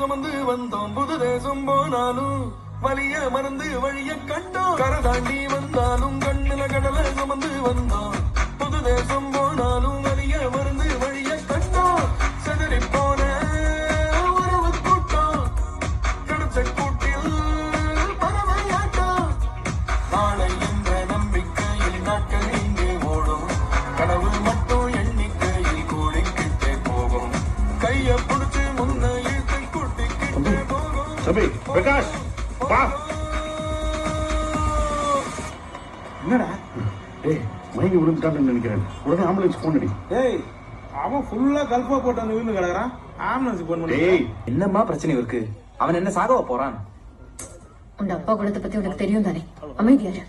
சுமந்து வந்தோம் புது தேசம் போனாலும் வலிய மறந்து வழிய கண்டோம் கரை தாண்டி வந்தாலும் கண்ணுல கடலை சுமந்து வந்தோம் புது தேசம் போனாலும் வலிய மறந்து வழிய கண்டோம் செதறி போன உறவு கூட்டம் கிடைச்ச கூட்டில் பறவையாட்டம் நாளை என்ற நம்பிக்கையில் நாட்கள் இங்கே ஓடும் கனவு மட்டும் எண்ணிக்கையில் கூடிக்கிட்டே போகும் கைய பிடிச்சு முன்ன இழுத்து கூட்டிக்கிட்டே போகும் தம்பி பிரகாஷ் வா. என்னடா டேய் மயங்கி விழுந்துட்டான்னு நினைக்கிறேன். உடனே ஆம்புலன்ஸ் போன் அடி. டேய் அவன் ஃபுல்லா கல்பா போட்டு வந்து விழுந்து கிடக்குறான். ஆம்புலன்ஸ் போன் பண்ணி. டேய் என்னம்மா பிரச்சனை இருக்கு? அவன் என்ன சாகவா போறான்? உங்க அப்பா குணத்தை பத்தி உனக்கு தெரியும் தானே? அமைதியாரு.